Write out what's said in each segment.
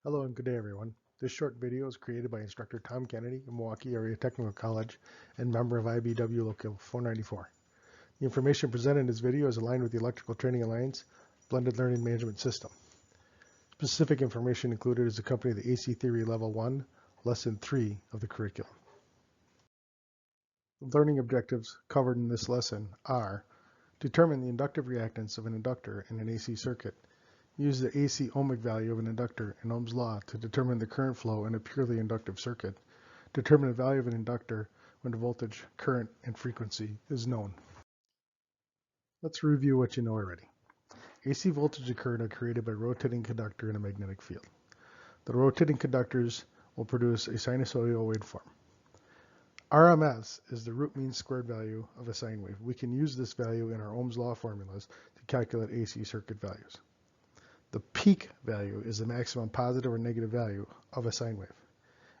Hello and good day everyone. This short video is created by instructor Tom Kennedy of Milwaukee Area Technical College and member of IBW Local 494. The information presented in this video is aligned with the Electrical Training Alliance Blended Learning Management System. Specific information included is accompanying the AC Theory Level 1, Lesson 3 of the curriculum. The learning objectives covered in this lesson are: determine the inductive reactance of an inductor in an AC circuit. Use the AC ohmic value of an inductor in Ohm's law to determine the current flow in a purely inductive circuit. Determine the value of an inductor when the voltage, current, and frequency is known. Let's review what you know already. AC voltage and current are created by rotating conductor in a magnetic field. The rotating conductors will produce a sinusoidal waveform. RMS is the root mean squared value of a sine wave. We can use this value in our Ohm's law formulas to calculate AC circuit values. The peak value is the maximum positive or negative value of a sine wave,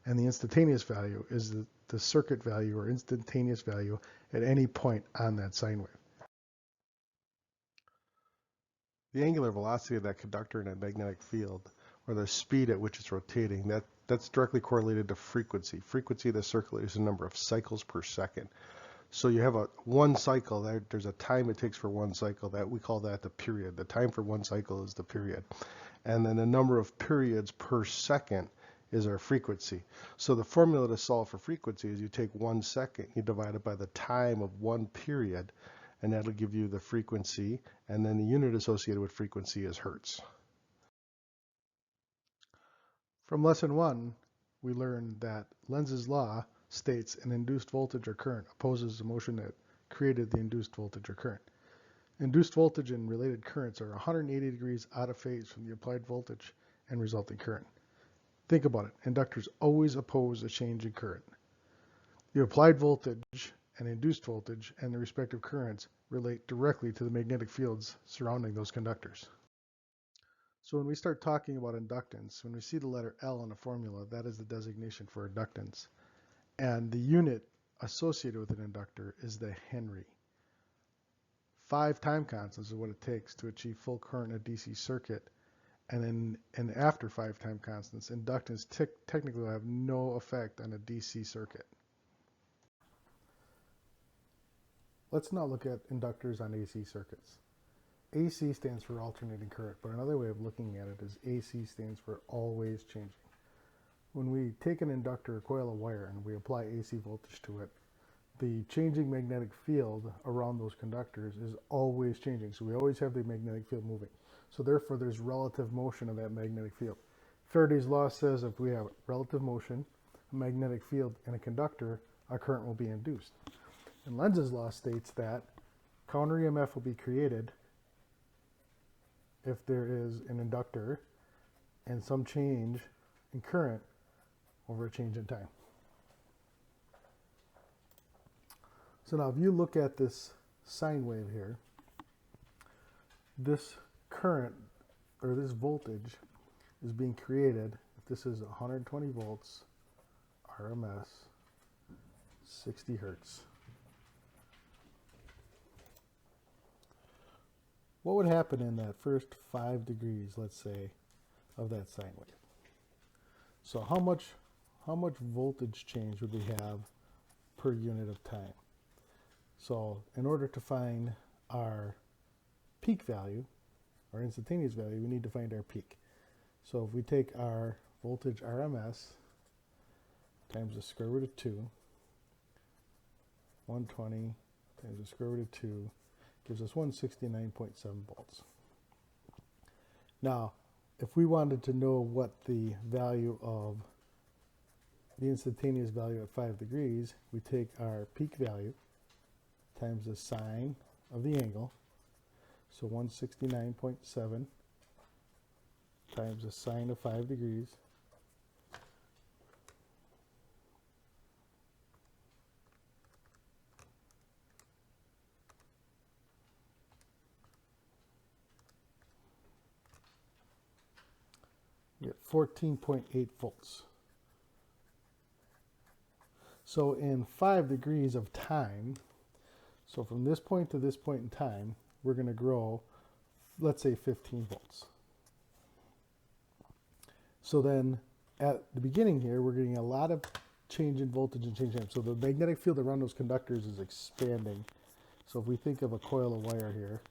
and the instantaneous value is the circuit value or instantaneous value at any point on that sine wave. The angular velocity of that conductor in a magnetic field, or the speed at which it's rotating, that's directly correlated to frequency. Frequency of the circuit is the number of cycles per second. So you have one cycle, there's a time it takes for one cycle, that we call that the period. The time for one cycle is the period. And then the number of periods per second is our frequency. So the formula to solve for frequency is you take 1 second, you divide it by the time of one period, and that'll give you the frequency, and then the unit associated with frequency is hertz. From lesson 1, we learned that Lenz's law states an induced voltage or current opposes the motion that created the induced voltage or current. Induced voltage and related currents are 180 degrees out of phase from the applied voltage and resulting current. Think about it. Inductors always oppose a change in current. The applied voltage and induced voltage and the respective currents relate directly to the magnetic fields surrounding those conductors. So when we start talking about inductance, when we see the letter L in a formula, that is the designation for inductance. And the unit associated with an inductor is the Henry. 5 time constants is what it takes to achieve full current in a DC circuit. And after 5 time constants, inductance technically will have no effect on a DC circuit. Let's now look at inductors on AC circuits. AC stands for alternating current, but another way of looking at it is AC stands for always changing. When we take an inductor or coil of wire and we apply AC voltage to it, the changing magnetic field around those conductors is always changing. So we always have the magnetic field moving. So therefore there's relative motion of that magnetic field. Faraday's law says if we have relative motion, a magnetic field in a conductor, a current will be induced. And Lenz's law states that counter EMF will be created if there is an inductor and some change in current over a change in time. So now if you look at this sine wave here, this current or this voltage is being created if this is 120 volts RMS 60 hertz. What would happen in that first 5 degrees, let's say, of that sine wave? So how much voltage change would we have per unit of time? So in order to find our peak value, our instantaneous value, we need to find our peak. So if we take our voltage RMS times the square root of 2, 120 times the square root of 2 gives us 169.7 volts. Now, if we wanted to know what the value of the instantaneous value at 5 degrees, we take our peak value times the sine of the angle, so 169.7 times the sine of 5 degrees, we get 14.8 volts. So in 5 degrees of time, so from this point to this point in time, we're going to grow, let's say 15 volts. So then at the beginning here, we're getting a lot of change in voltage and change in amp. So the magnetic field around those conductors is expanding. So if we think of a coil of wire here,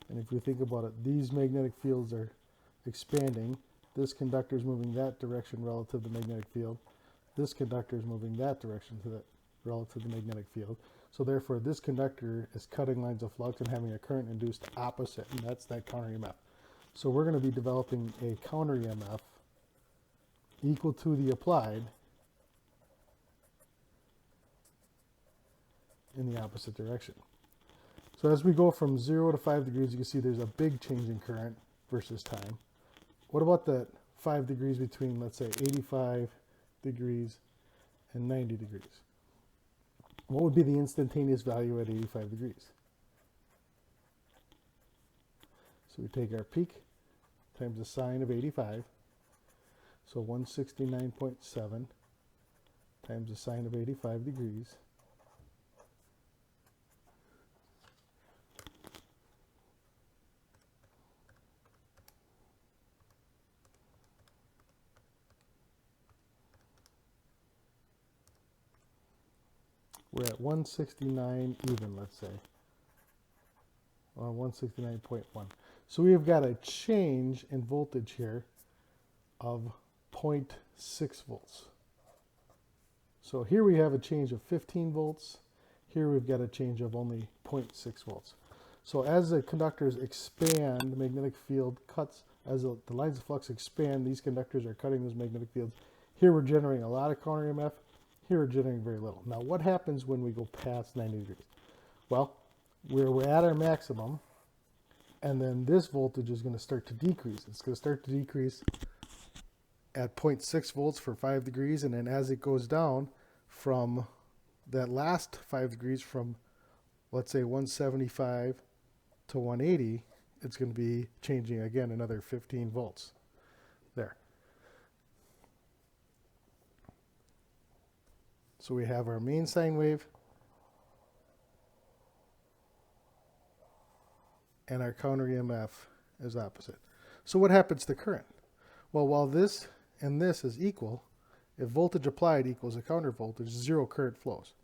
and if we think about it, these magnetic fields are expanding. This conductor is moving that direction relative to the magnetic field. This conductor is moving that direction relative to the magnetic field. So therefore, this conductor is cutting lines of flux and having a current induced opposite, and that's that counter EMF. So we're going to be developing a counter EMF equal to the applied in the opposite direction. So as we go from 0 to 5 degrees, you can see there's a big change in current versus time. What about that 5 degrees between, let's say, 85 degrees and 90 degrees? What would be the instantaneous value at 85 degrees? So we take our peak times the sine of 85, so 169.7 times the sine of 85 degrees. We're at 169 even, let's say, or 169.1. So we've got a change in voltage here of 0.6 volts. So here we have a change of 15 volts. Here we've got a change of only 0.6 volts. So as the conductors expand, the magnetic field cuts, as the lines of flux expand, these conductors are cutting those magnetic fields. Here we're generating a lot of counter EMF. Here we're generating very little. Now what happens when we go past 90 degrees? Well, we're at our maximum, and then this voltage is going to start to decrease. It's going to start to decrease at 0.6 volts for 5 degrees, and then as it goes down from that last 5 degrees from, let's say, 175 to 180, it's going to be changing again another 15 volts there. So we have our main sine wave and our counter EMF is opposite. So what happens to current? Well, while this and this is equal, if voltage applied equals a counter voltage, zero current flows.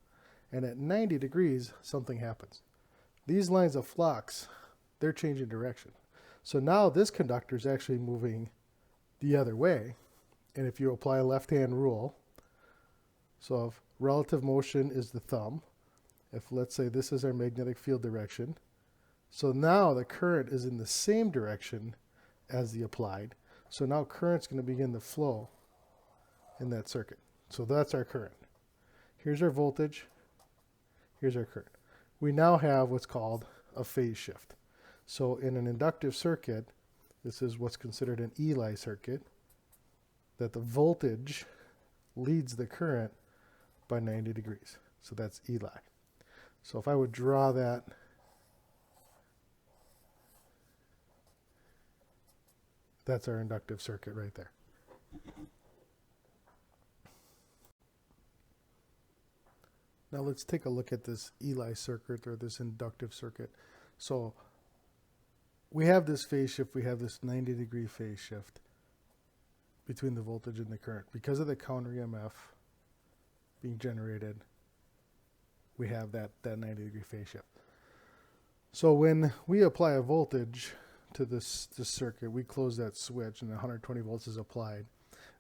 And at 90 degrees, something happens. These lines of flux, they're changing direction. So now this conductor is actually moving the other way. And if you apply a left-hand rule, so if relative motion is the thumb, if let's say this is our magnetic field direction, so now the current is in the same direction as the applied. So now current's going to begin to flow in that circuit. So that's our current. Here's our voltage. Here's our current. We now have what's called a phase shift. So in an inductive circuit, this is what's considered an Eli circuit, that the voltage leads the current by 90 degrees. So that's Eli. So if I would draw that, that's our inductive circuit right there. Now let's take a look at this Eli circuit or this inductive circuit. So we have this phase shift, we have this 90-degree phase shift between the voltage and the current. Because of the counter EMF being generated, we have that 90-degree phase shift. So when we apply a voltage to this circuit, we close that switch and 120 volts is applied.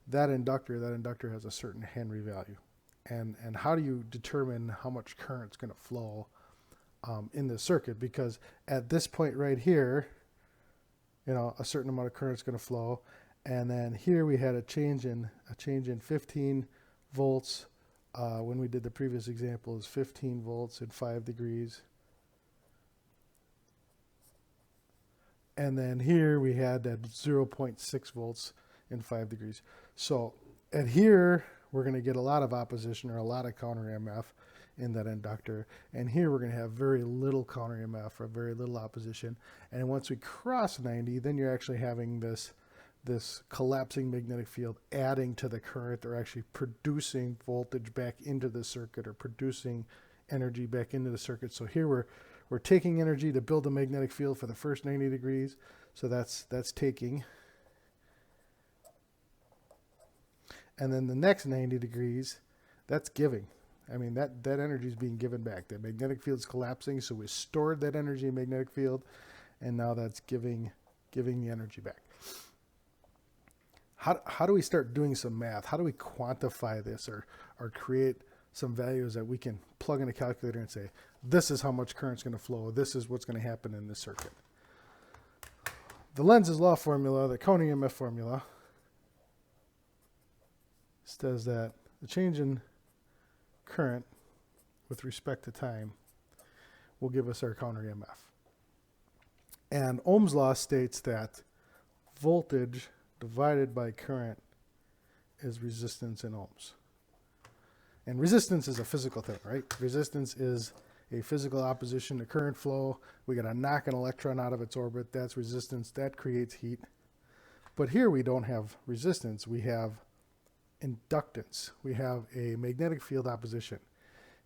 That inductor has a certain Henry value. And how do you determine how much current is going to flow in the circuit? Because at this point right here, a certain amount of current is going to flow. And then here we had a change in 15 volts. When we did the previous example, is 15 volts at 5 degrees. And then here we had that 0.6 volts in 5 degrees. So at here, we're going to get a lot of opposition or a lot of counter EMF in that inductor. And here we're going to have very little counter EMF or very little opposition. And once we cross 90, then you're actually having this collapsing magnetic field adding to the current, or actually producing voltage back into the circuit or producing energy back into the circuit. So here we're We're taking energy to build a magnetic field for the first 90 degrees. So that's taking. And then the next 90 degrees, that's giving. I mean, that energy is being given back. The magnetic field is collapsing, so we stored that energy in magnetic field, and now that's giving the energy back. How do we start doing some math? How do we quantify this or create some values that we can plug in a calculator and say, this is how much current's going to flow. This is what's going to happen in this circuit. The Lenz's law formula, the counter EMF formula, says that the change in current with respect to time will give us our counter EMF. And Ohm's law states that voltage divided by current is resistance in ohms. And resistance is a physical thing, right? Resistance is a physical opposition to current flow. We got to knock an electron out of its orbit. That's resistance. That creates heat. But here we don't have resistance. We have inductance. We have a magnetic field opposition.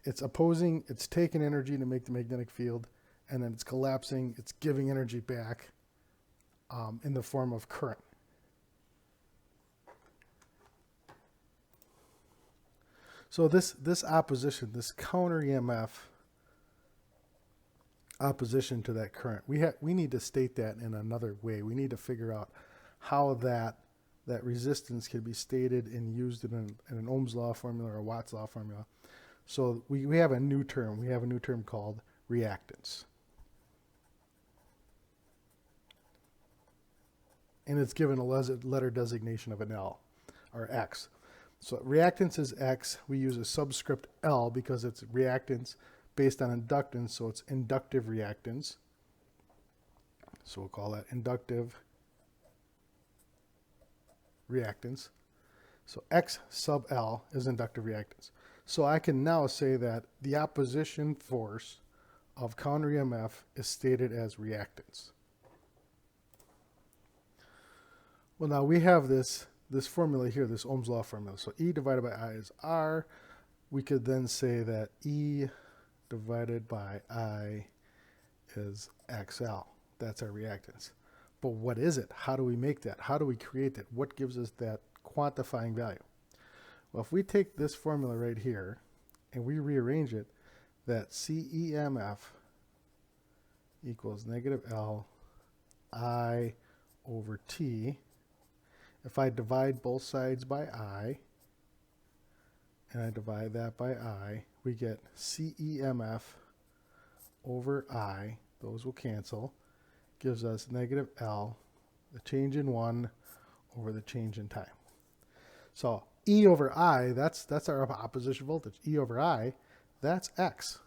It's opposing, it's taking energy to make the magnetic field, and then it's collapsing, it's giving energy back in the form of current. So this opposition, this counter EMF opposition to that current, we need to state that in another way. We need to figure out how that resistance can be stated and used in an Ohm's law formula or a Watt's law formula. So we have a new term. We have a new term called reactance. And it's given a letter designation of an L, or X. So reactance is X. We use a subscript L because it's reactance based on inductance, so it's inductive reactance. So we'll call that inductive reactance. So X sub L is inductive reactance. So I can now say that the opposition force of counter EMF is stated as reactance. Well, now we have this formula here, this Ohm's law formula. So E divided by I is R. We could then say that E divided by I is XL. That's our reactance. But what is it? How do we make that? How do we create that? What gives us that quantifying value? Well, if we take this formula right here and we rearrange it, that CEMF equals negative L I over T. If I divide both sides by I, and I divide that by I, we get CEMF over I. Those will cancel. Gives us negative L, the change in 1 over the change in time. So E over I, that's our opposition voltage. E over I, that's X.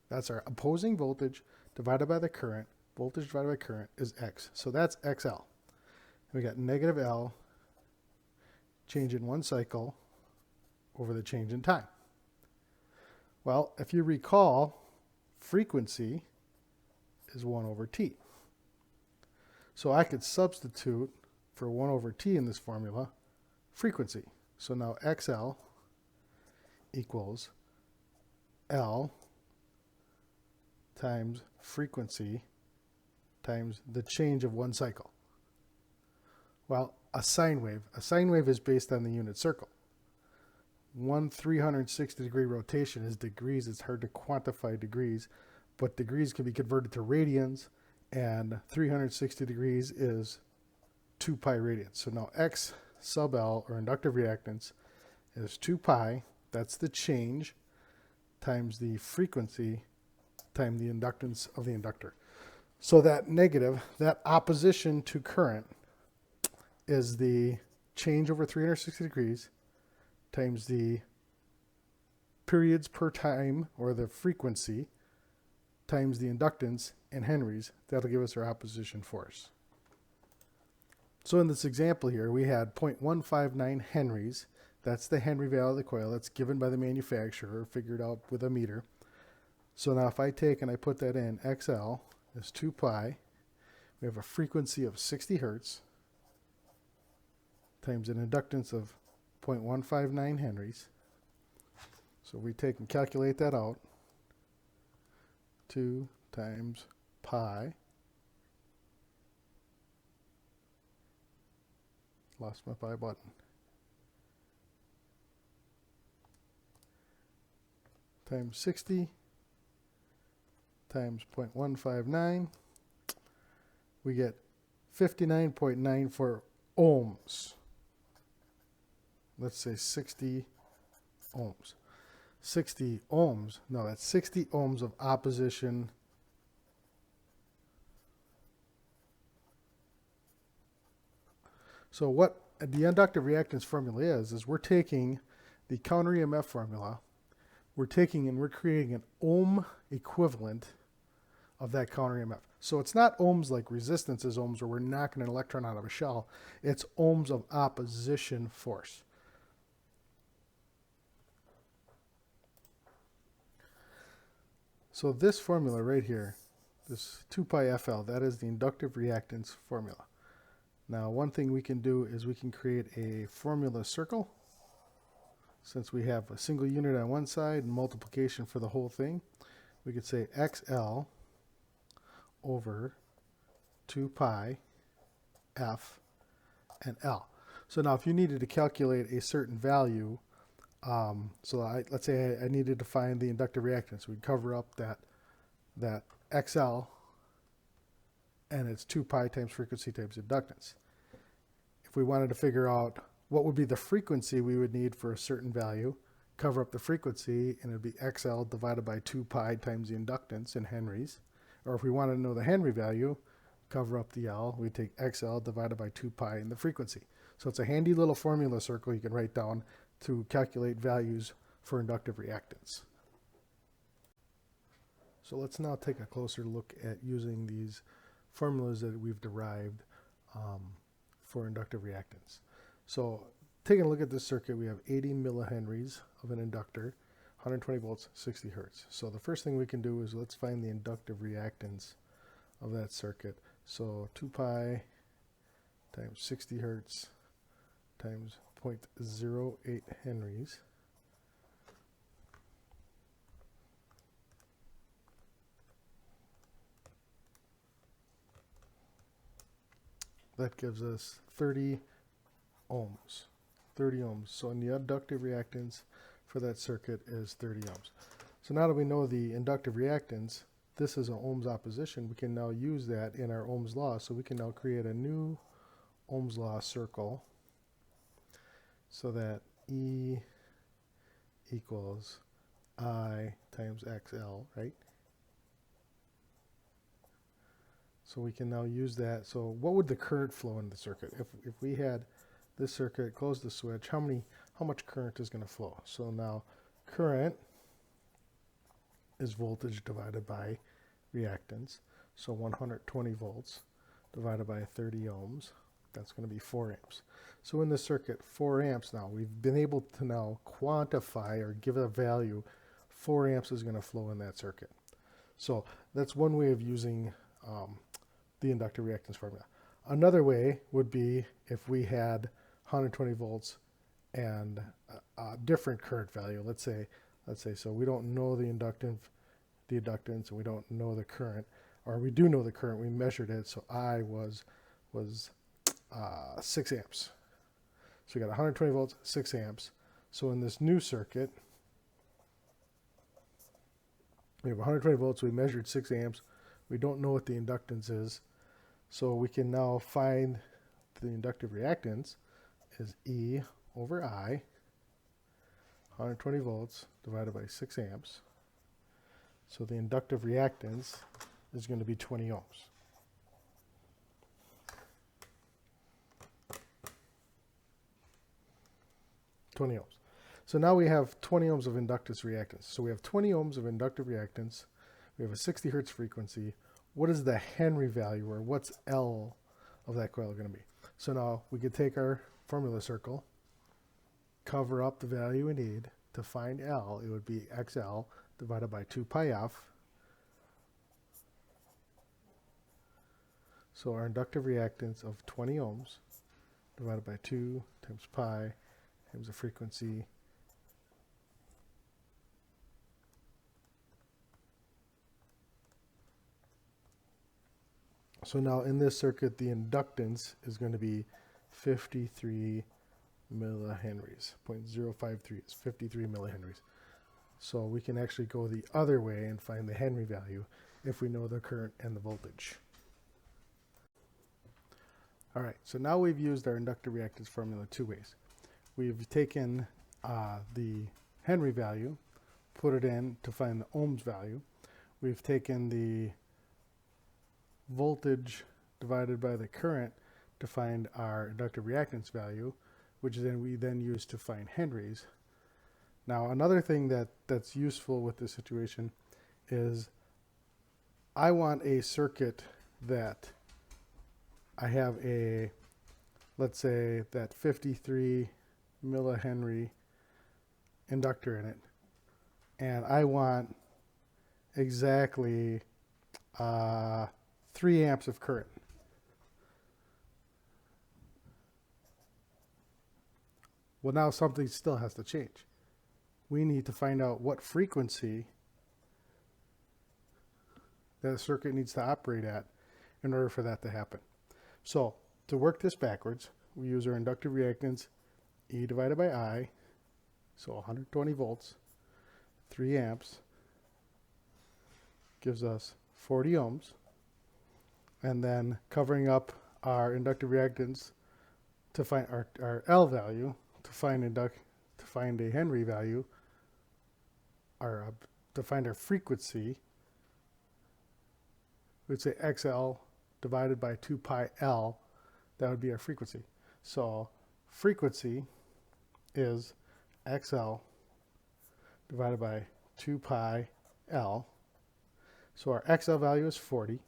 That's our opposing voltage divided by the current. Voltage divided by current is X. So that's XL. We got negative L, change in 1 cycle over the change in time. Well, if you recall, frequency is 1 over T. So I could substitute for 1 over T in this formula frequency. So now XL equals L times frequency times the change of 1 cycle. Well, a sine wave is based on the unit circle. 1 360-degree rotation is degrees. It's hard to quantify degrees, but degrees can be converted to radians, and 360 degrees is 2 pi radians. So now X sub L, or inductive reactance, is 2 pi, that's the change, times the frequency, times the inductance of the inductor. So that negative, that opposition to current, is the change over 360 degrees times the periods per time, or the frequency, times the inductance in henries. That'll give us our opposition force. So in this example here, we had 0.159 henries. That's the Henry value of the coil. That's given by the manufacturer, figured out with a meter. So now if I take and I put that in, XL is 2 pi. We have a frequency of 60 hertz times an inductance of 0.159 henries. So we take and calculate that out. 2 times pi. Lost my pi button. Times 60 times 0.159. We get 59.94 ohms. Let's say 60 ohms. 60 ohms, no, that's 60 ohms of opposition. So what the inductive reactance formula is we're taking the counter EMF formula, we're taking and we're creating an ohm equivalent of that counter EMF. So it's not ohms like resistance is ohms where we're knocking an electron out of a shell. It's ohms of opposition force. So this formula right here, this 2 pi FL, that is the inductive reactance formula. Now one thing we can do is we can create a formula circle. Since we have a single unit on one side and multiplication for the whole thing, we could say XL over 2 pi F and L. So now if you needed to calculate a certain value, let's say I needed to find the inductive reactance, we'd cover up that XL and it's 2 pi times frequency times inductance. If we wanted to figure out what would be the frequency we would need for a certain value, cover up the frequency, and it would be XL divided by 2 pi times the inductance in henries. Or if we wanted to know the Henry value, cover up the L, we take XL divided by 2 pi in the frequency. So it's a handy little formula circle you can write down to calculate values for inductive reactance. So let's now take a closer look at using these formulas that we've derived for inductive reactance. So taking a look at this circuit, we have 80 millihenries of an inductor, 120 volts, 60 hertz. So the first thing we can do is let's find the inductive reactance of that circuit. So 2 pi times 60 hertz times 0.08 henries. That gives us 30 ohms. 30 ohms. So in the inductive reactance for that circuit is 30 ohms. So now that we know the inductive reactance, this is an ohms opposition, we can now use that in our Ohm's law. So we can now create a new Ohm's law circle so that E equals I times XL, right? So we can now use that. So what would the current flow in the circuit? If we had this circuit, close the switch, how much current is going to flow? So now current is voltage divided by reactance. So 120 volts divided by 30 ohms, that's going to be 4 amps. So in this circuit, 4 amps now, we've been able to now quantify or give a value, 4 amps is going to flow in that circuit. So that's one way of using the inductive reactance formula. Another way would be if we had 120 volts and a different current value. Let's say, so we don't know the inductance, and we don't know the current, or we do know the current, we measured it, so I was 6 amps. So we got 120 volts, 6 amps. So in this new circuit, we have 120 volts, we measured 6 amps, we don't know what the inductance is, so we can now find the inductive reactance is E over I, 120 volts divided by 6 amps. So the inductive reactance is going to be 20 ohms. So now we have 20 ohms of inductance reactance. So we have 20 ohms of inductive reactance. We have a 60 hertz frequency. What is the Henry value, or what's L of that coil going to be? So now we could take our formula circle, cover up the value we need. To find L, it would be XL divided by 2 pi F. So our inductive reactance of 20 ohms divided by 2 times pi times the frequency So now in this circuit, the inductance is going to be 53 millihenries. 0.053 is 53 millihenries. So we can actually go the other way and find the Henry value if we know the current and the voltage. All right, so now we've used our inductive reactance formula two ways. We've taken the Henry value, put it in to find the ohms value. We've taken the voltage divided by the current to find our inductive reactance value, which then we then use to find Henrys. Now, another thing that's useful with this situation is I want a circuit that I have a, let's say, that 53 millihenry inductor in it, and I want exactly 3 amps of current. Well, now something still has to change. We need to find out what frequency that the circuit needs to operate at in order for that to happen. So to work this backwards, we use our inductive reactance E divided by I, so 120 volts, 3 amps, gives us 40 ohms, and then covering up our inductive reactance to find our L value, to find a Henry value, to find our frequency, we'd say XL divided by 2 pi L, that would be our frequency. So frequency is XL divided by 2 pi L. So our XL value is 40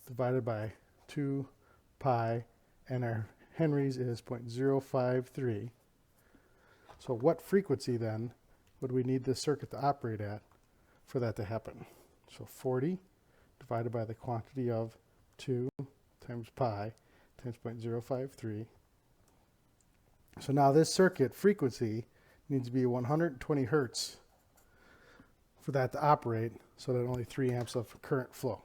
divided by 2 pi, and our Henrys is 0.053. So what frequency then would we need this circuit to operate at for that to happen? So 40 divided by the quantity of 2 times pi times 0.053. So now this circuit frequency needs to be 120 hertz for that to operate, so that only 3 amps of current flow.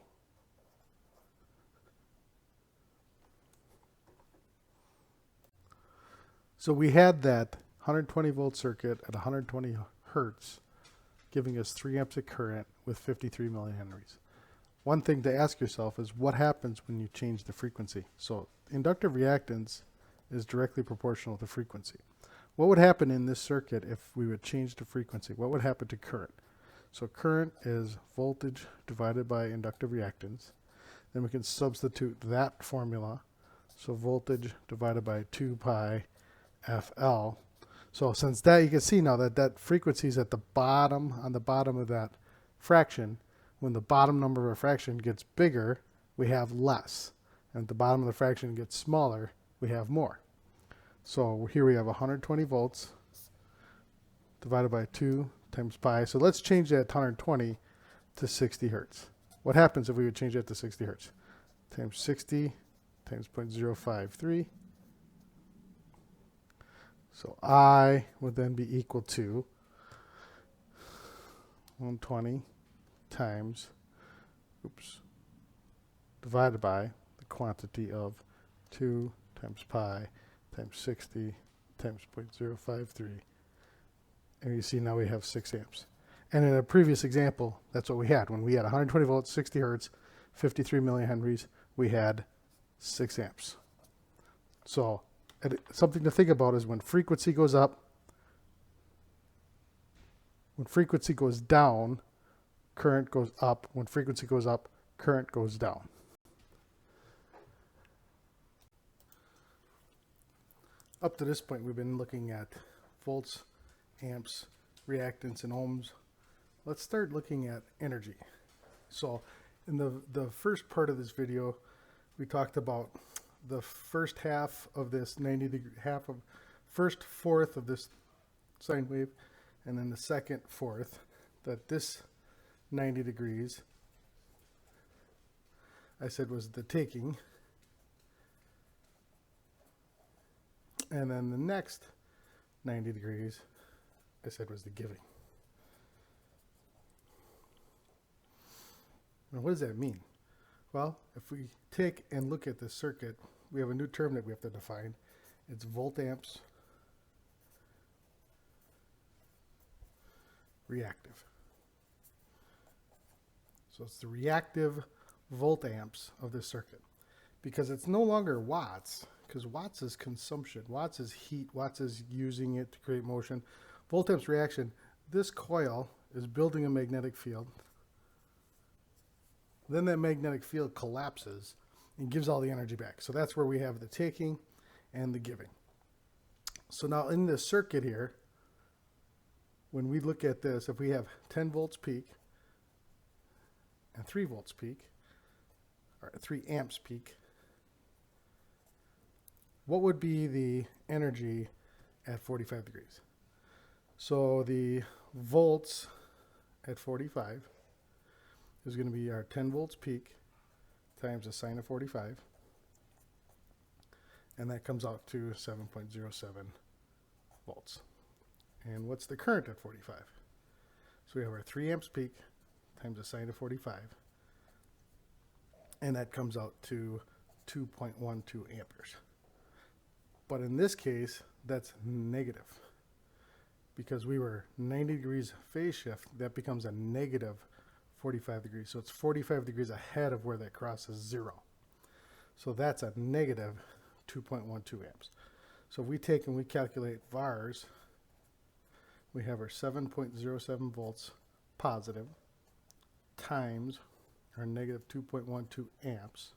So we had that 120 volt circuit at 120 hertz, giving us 3 amps of current with 53 millihenries. One thing to ask yourself is what happens when you change the frequency? So inductive reactance is directly proportional to frequency. What would happen in this circuit if we would change the frequency? What would happen to current? So current is voltage divided by inductive reactance. Then we can substitute that formula. So voltage divided by 2 pi FL. So since that, you can see now that frequency is at the bottom, on the bottom of that fraction. When the bottom number of a fraction gets bigger, we have less. And at the bottom of the fraction gets smaller, we have more. So here we have 120 volts divided by 2 times pi. So let's change that 120 to 60 hertz. What happens if we would change that to 60 hertz? Times 60 times 0.053. So I would then be equal to 120 times, divided by the quantity of 2 times pi times 60 times 0.053. And you see now we have 6 amps. And in a previous example, that's what we had. When we had 120 volts, 60 hertz, 53 millihenries, we had 6 amps. So something to think about is when frequency goes up, when frequency goes down, current goes up. When frequency goes up, current goes down. Up to this point, we've been looking at volts, amps, reactance, and ohms. Let's start looking at energy. So in the first part of this video, we talked about the first half of this 90 degree, first fourth of this sine wave, and then the second fourth, that this 90 degrees, I said, was the taking. And then the next 90 degrees, I said, was the giving. Now, what does that mean? Well, if we take and look at this circuit, we have a new term that we have to define. It's volt amps reactive. So it's the reactive volt amps of this circuit, because it's no longer watts, because watts is consumption, watts is heat, watts is using it to create motion. Volt amps reaction, this coil is building a magnetic field. Then that magnetic field collapses and gives all the energy back. So that's where we have the taking and the giving. So now in this circuit here, when we look at this, if we have 10 volts peak and 3 volts peak, or 3 amps peak, what would be the energy at 45 degrees? So the volts at 45 is going to be our 10 volts peak times the sine of 45, and that comes out to 7.07 volts. And what's the current at 45? So we have our 3 amps peak times the sine of 45, and that comes out to 2.12 amperes. But in this case, that's negative, because we were 90 degrees phase shift. That becomes a negative 45 degrees. So it's 45 degrees ahead of where that crosses zero. So that's a negative 2.12 amps. So if we take and we calculate VARs, we have our 7.07 volts positive times our negative 2.12 amps.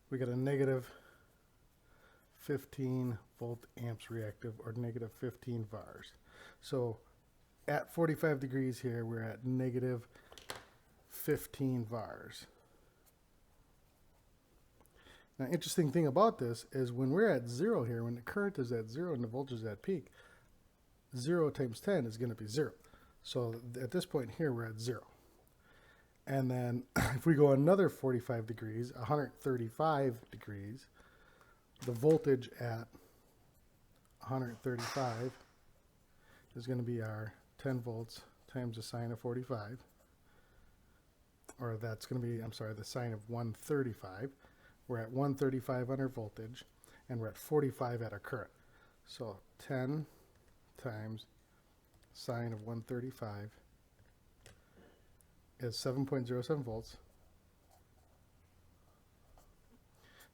We got a negative 15 volt amps reactive, or negative 15 VARs. So at 45 degrees here, we're at negative 15 VARs. Now, interesting thing about this is when we're at zero here, when the current is at zero and the voltage is at peak, 0 times 10 is going to be 0. So at this point here, we're at 0. And then if we go another 45 degrees, 135 degrees, the voltage at 135 is going to be our 10 volts times the sine of 45. Or that's going to be, I'm sorry, the sine of 135. We're at 135 on our voltage, and we're at 45 at our current. So 10 times sine of 135 is 7.07 volts.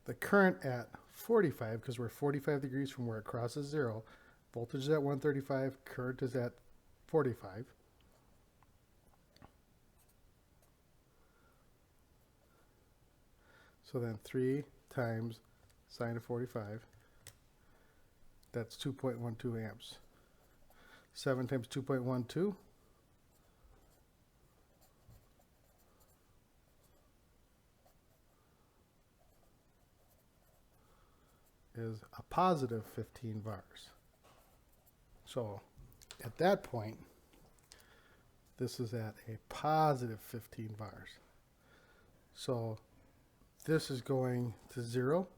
The current at 45, because we're 45 degrees from where it crosses zero, voltage is at 135, current is at 45. So then 3 times sine of 45, that's 2.12 amps. 7 times 2.12 is a positive 15 VARs. So at that point, this is at a positive 15 VARs. So this is going to 0.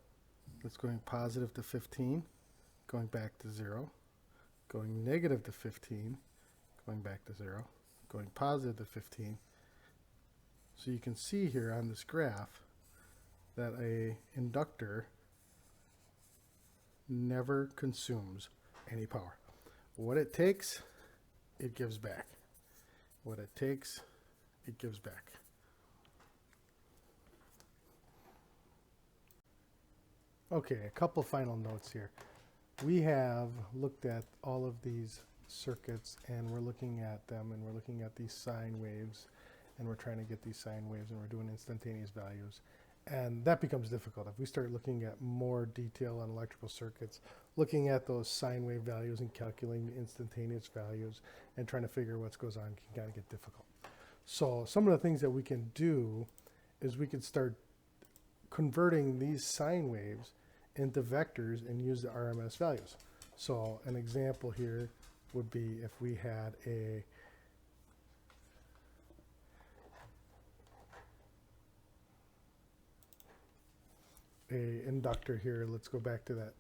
It's going positive to 15, going back to 0, going negative to 15, going back to 0, going positive to 15. So you can see here on this graph that a inductor never consumes any power. What it takes, it gives back. What it takes, it gives back. Okay, a couple final notes here. We have looked at all of these circuits, and we're looking at them, and we're looking at these sine waves, and we're trying to get these sine waves, and we're doing instantaneous values. And that becomes difficult. If we start looking at more detail on electrical circuits, looking at those sine wave values and calculating the instantaneous values and trying to figure what goes on can kind of get difficult. So some of the things that we can do is we can start converting these sine waves into vectors and use the RMS values. So an example here would be if we had a inductor here. Let's go back to that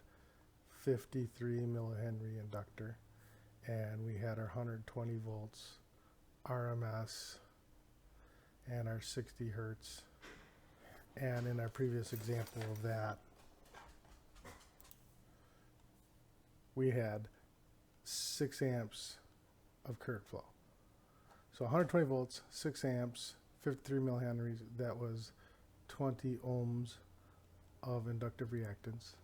53 millihenry inductor, and we had our 120 volts RMS and our 60 hertz. And in our previous example of that, we had 6 amps of current flow. So 120 volts, 6 amps, 53 millihenries, that was 20 ohms of inductive reactance.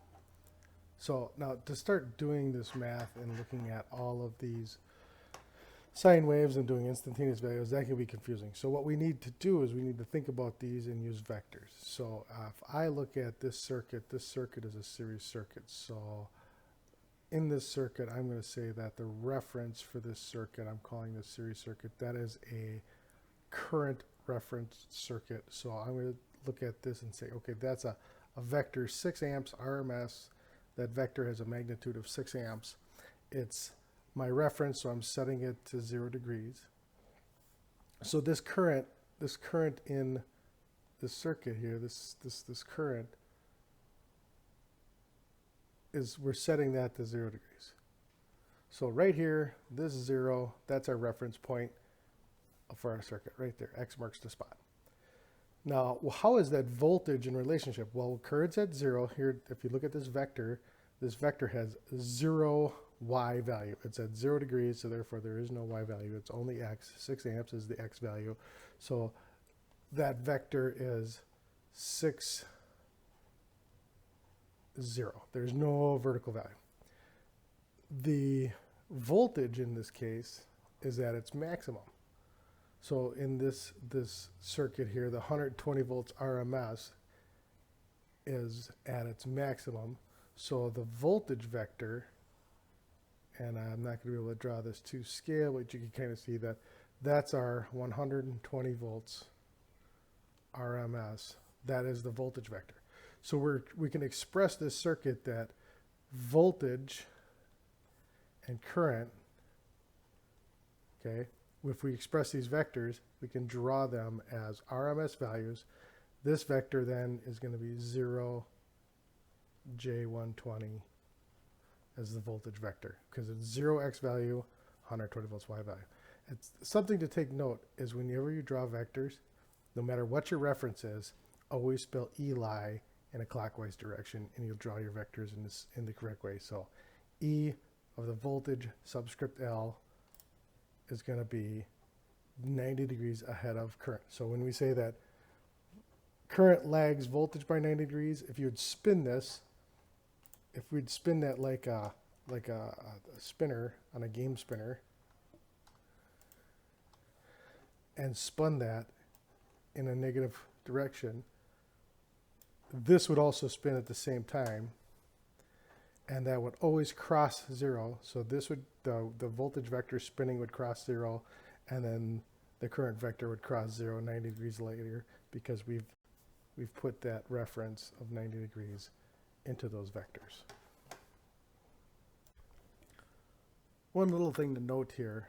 So now to start doing this math and looking at all of these sine waves and doing instantaneous values, that can be confusing. So what we need to do is we need to think about these and use vectors. So if I look at this circuit is a series circuit. So in this circuit, I'm going to say that the reference for this circuit, I'm calling this series circuit, that is a current reference circuit. So I'm going to look at this and say, okay, that's a vector 6 amps RMS. That vector has a magnitude of 6 amps. It's my reference, so I'm setting it to 0 degrees. So this current in this circuit here, this current is, we're setting that to 0 degrees. So right here, this is 0, that's our reference point for our circuit right there. X marks the spot. Now, well, how is that voltage in relationship? Well, current's at 0. Here, if you look at this vector has 0 y value. It's at 0 degrees, so therefore there is no y value. It's only x. 6 amps is the x value. So that vector is 6, 0. There's no vertical value. The voltage in this case is at its maximum. So in this circuit here, the 120 volts RMS is at its maximum. So the voltage vector, and I'm not going to be able to draw this to scale, but you can kind of see that that's our 120 volts RMS. That is the voltage vector. So we can express this circuit that voltage and current, okay, if we express these vectors, we can draw them as RMS values. This vector then is going to be 0, J120 as the voltage vector, because it's 0 x value, 120 volts y value. It's something to take note is whenever you draw vectors, no matter what your reference is, always spell Eli in a clockwise direction, and you'll draw your vectors in the correct way. So E of the voltage subscript L is going to be 90 degrees ahead of current. So when we say that current lags voltage by 90 degrees, if you would spin this, if we'd spin that like a spinner on a game spinner and spun that in a negative direction, this would also spin at the same time, and that would always cross 0. So this would, the voltage vector spinning would cross 0, and then the current vector would cross 0 90 degrees later, because we've put that reference of 90 degrees into those vectors. One little thing to note here,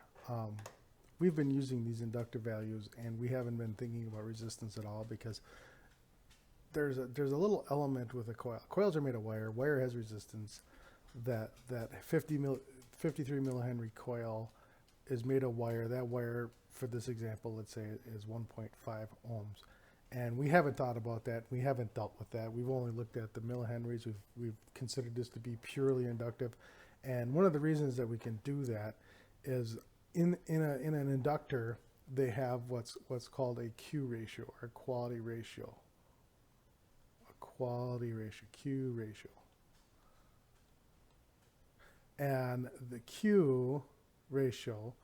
we've been using these inductive values and we haven't been thinking about resistance at all, because there's a little element with a coil. Coils are made of wire. Wire has resistance. That 53 millihenry coil is made of wire. That wire, for this example, let's say, is 1.5 ohms. And we haven't thought about that. We haven't dealt with that. We've only looked at the millihenries. We've considered this to be purely inductive. And one of the reasons that we can do that is in an inductor, they have what's called a Q ratio, or quality ratio. Q ratio. And the Q ratio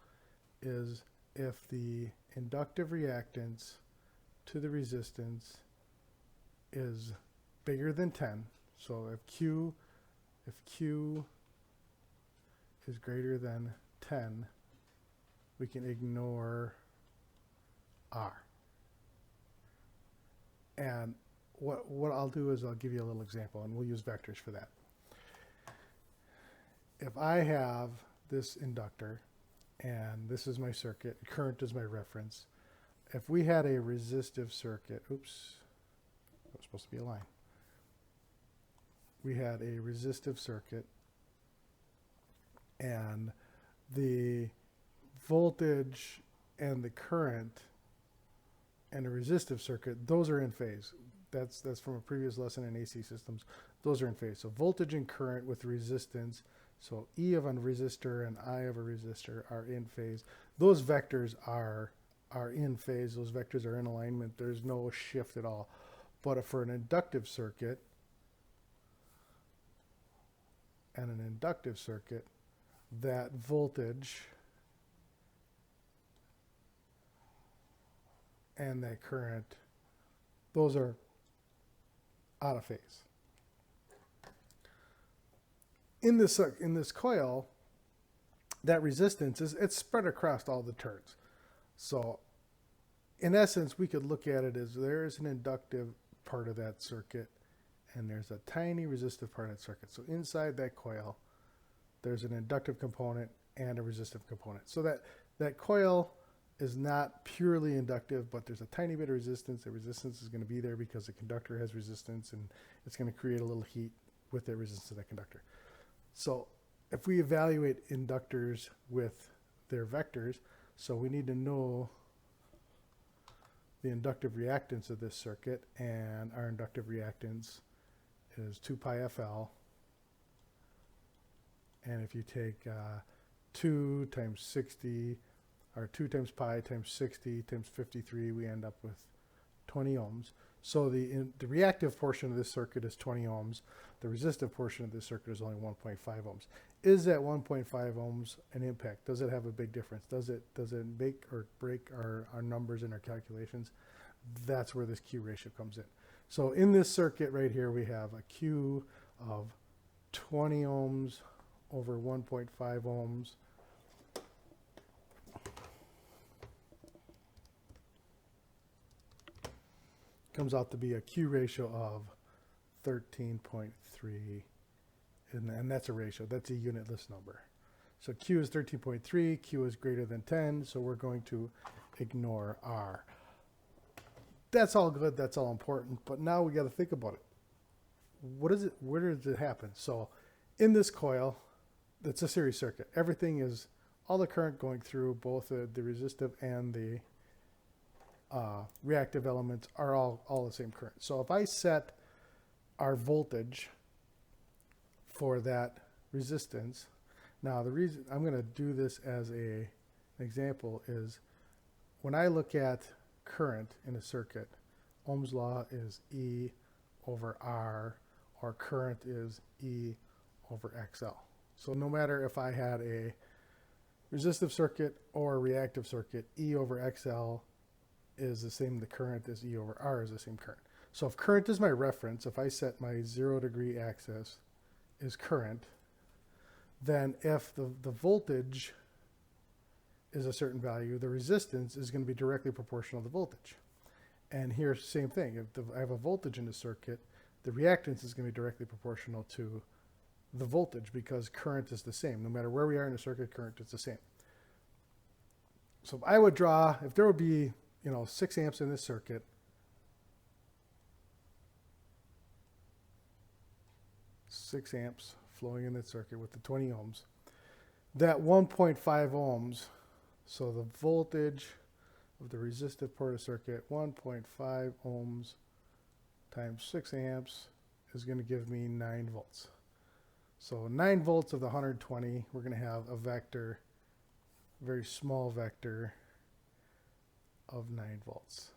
is if the inductive reactance to the resistance is bigger than 10. So if Q is greater than 10, we can ignore R. And what I'll do is I'll give you a little example, and we'll use vectors for that. If I have this inductor, and this is my circuit, current is my reference. If we had a resistive circuit, oops, that was supposed to be a line. We had a resistive circuit, And the voltage and the current and a resistive circuit, those are in phase. That's from a previous lesson in AC systems. Those are in phase. So voltage and current with resistance, so E of a resistor and I of a resistor are in phase. Those vectors are in phase. Those vectors are in alignment. There's no shift at all. But for an inductive circuit and an inductive circuit, that voltage and that current, those are out of phase. In this coil, that resistance it's spread across all the turns. So in essence, we could look at it as there's an inductive part of that circuit and there's a tiny resistive part of that circuit. So inside that coil, there's an inductive component and a resistive component. So that coil is not purely inductive, but there's a tiny bit of resistance. The resistance is going to be there because the conductor has resistance, and it's going to create a little heat with the resistance of that conductor. So if we evaluate inductors with their vectors, so we need to know the inductive reactance of this circuit, and our inductive reactance is 2 pi FL. And if you take 2 times 60, or 2 times pi times 60 times 53, we end up with 20 ohms. So the reactive portion of this circuit is 20 ohms. The resistive portion of this circuit is only 1.5 ohms. Is that 1.5 ohms an impact? Does it have a big difference? Does it make or break our numbers in our calculations? That's where this Q ratio comes in. So in this circuit right here, we have a Q of 20 ohms over 1.5 ohms. Comes out to be a Q ratio of 13.3, and that's a ratio. That's a unitless number. So Q is 13.3, Q is greater than 10, so we're going to ignore R. That's all good, that's all important, but now we got to think about it. What is it? Where does it happen? So in this coil, it's a series circuit. Everything is, all the current going through, both the resistive and the reactive elements are all the same current. So if I set our voltage for that resistance, now the reason I'm going to do this as an example is when I look at current in a circuit, Ohm's law is E over R, or current is E over XL. So no matter if I had a resistive circuit or a reactive circuit, E over XL is the same, the current as E over R is the same current. So if current is my reference, if I set my 0-degree axis is current, then if the voltage is a certain value, the resistance is going to be directly proportional to the voltage. And here's the same thing. If I have a voltage in the circuit, the reactance is going to be directly proportional to the voltage because current is the same. No matter where we are in the circuit, current is the same. So I would draw, if there would be 6 amps in this circuit, flowing in that circuit with the 20 ohms, that 1.5 ohms, so the voltage of the resistive part of the circuit, 1.5 ohms times 6 amps is going to give me 9 volts. So 9 volts of the 120, we're going to have a vector, very small vector of 9 volts.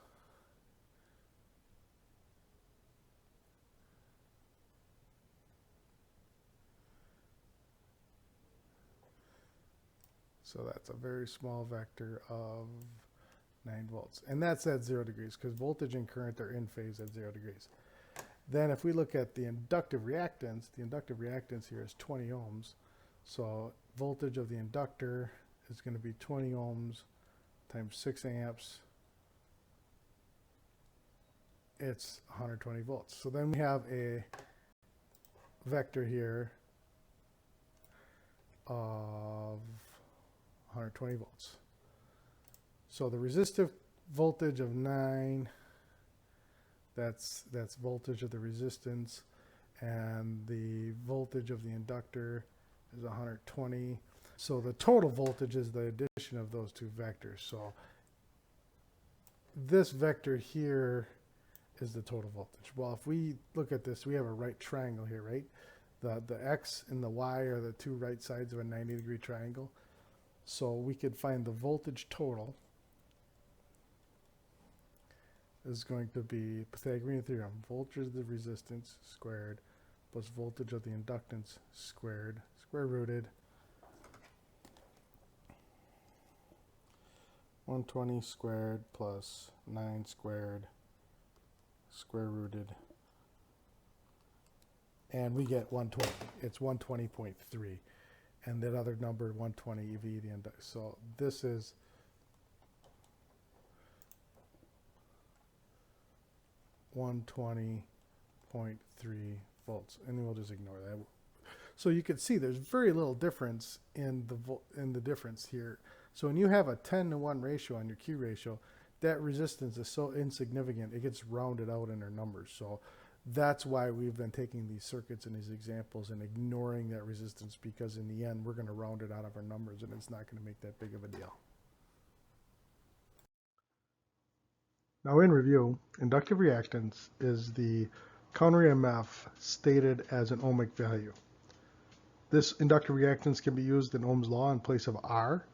So that's a very small vector of 9 volts. And that's at 0 degrees because voltage and current are in phase at 0 degrees. Then if we look at the inductive reactance here is 20 ohms. So voltage of the inductor is going to be 20 ohms times 6 amps. It's 120 volts. So then we have a vector here of 120 volts. So the resistive voltage of 9, that's voltage of the resistance, and the voltage of the inductor is 120. So the total voltage is the addition of those two vectors. So this vector here is the total voltage. Well, if we look at this, we have a right triangle here, right? The X and the Y are the two right sides of a 90-degree triangle. So we could find the voltage total is going to be Pythagorean theorem. Voltage of the resistance squared plus voltage of the inductance squared, square rooted 120 squared plus 9 squared, square rooted, and we get 120. It's 120.3, and that other number 120 EV the inductance. So this is (120.3) volts, and we'll just ignore that. So you can see there's very little difference in the difference here. So when you have a 10-to-1 ratio on your Q ratio, that resistance is so insignificant, it gets rounded out in our numbers. So that's why we've been taking these circuits and these examples and ignoring that resistance, because in the end, we're going to round it out of our numbers, and it's not going to make that big of a deal. Now in review, inductive reactance is the counter EMF stated as an ohmic value. This inductive reactance can be used in Ohm's law in place of R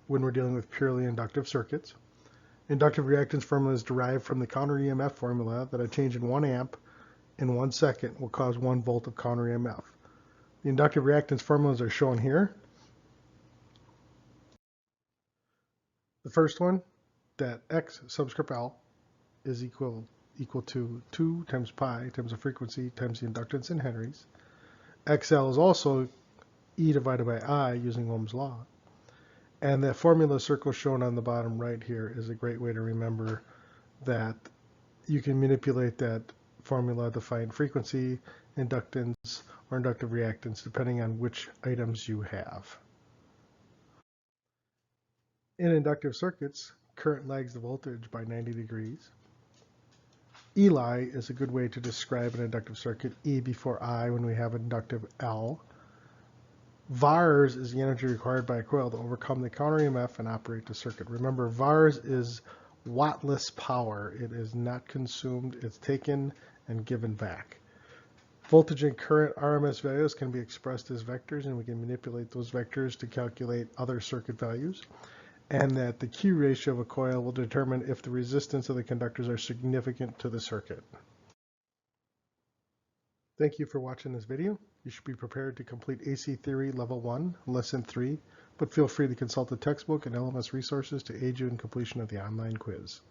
when we're dealing with purely inductive circuits. Inductive reactance formula is derived from the counter EMF formula that a change in 1 amp in 1 second will cause 1 volt of counter EMF. The inductive reactance formulas are shown here. The first one, that X subscript L is equal to 2 times pi times the frequency times the inductance in henries. XL is also E divided by I using Ohm's law. And the formula circle shown on the bottom right here is a great way to remember that you can manipulate that formula to find frequency, inductance, or inductive reactance depending on which items you have. In inductive circuits, current lags the voltage by 90 degrees. Eli is a good way to describe an inductive circuit, E before I when we have inductive L. VARs is the energy required by a coil to overcome the counter EMF and operate the circuit. Remember, VARs is wattless power. It is not consumed, it's taken and given back. Voltage and current RMS values can be expressed as vectors, and we can manipulate those vectors to calculate other circuit values. And that the Q ratio of a coil will determine if the resistance of the conductors are significant to the circuit. Thank you for watching this video. You should be prepared to complete AC Theory Level 1, Lesson 3, but feel free to consult the textbook and LMS resources to aid you in completion of the online quiz.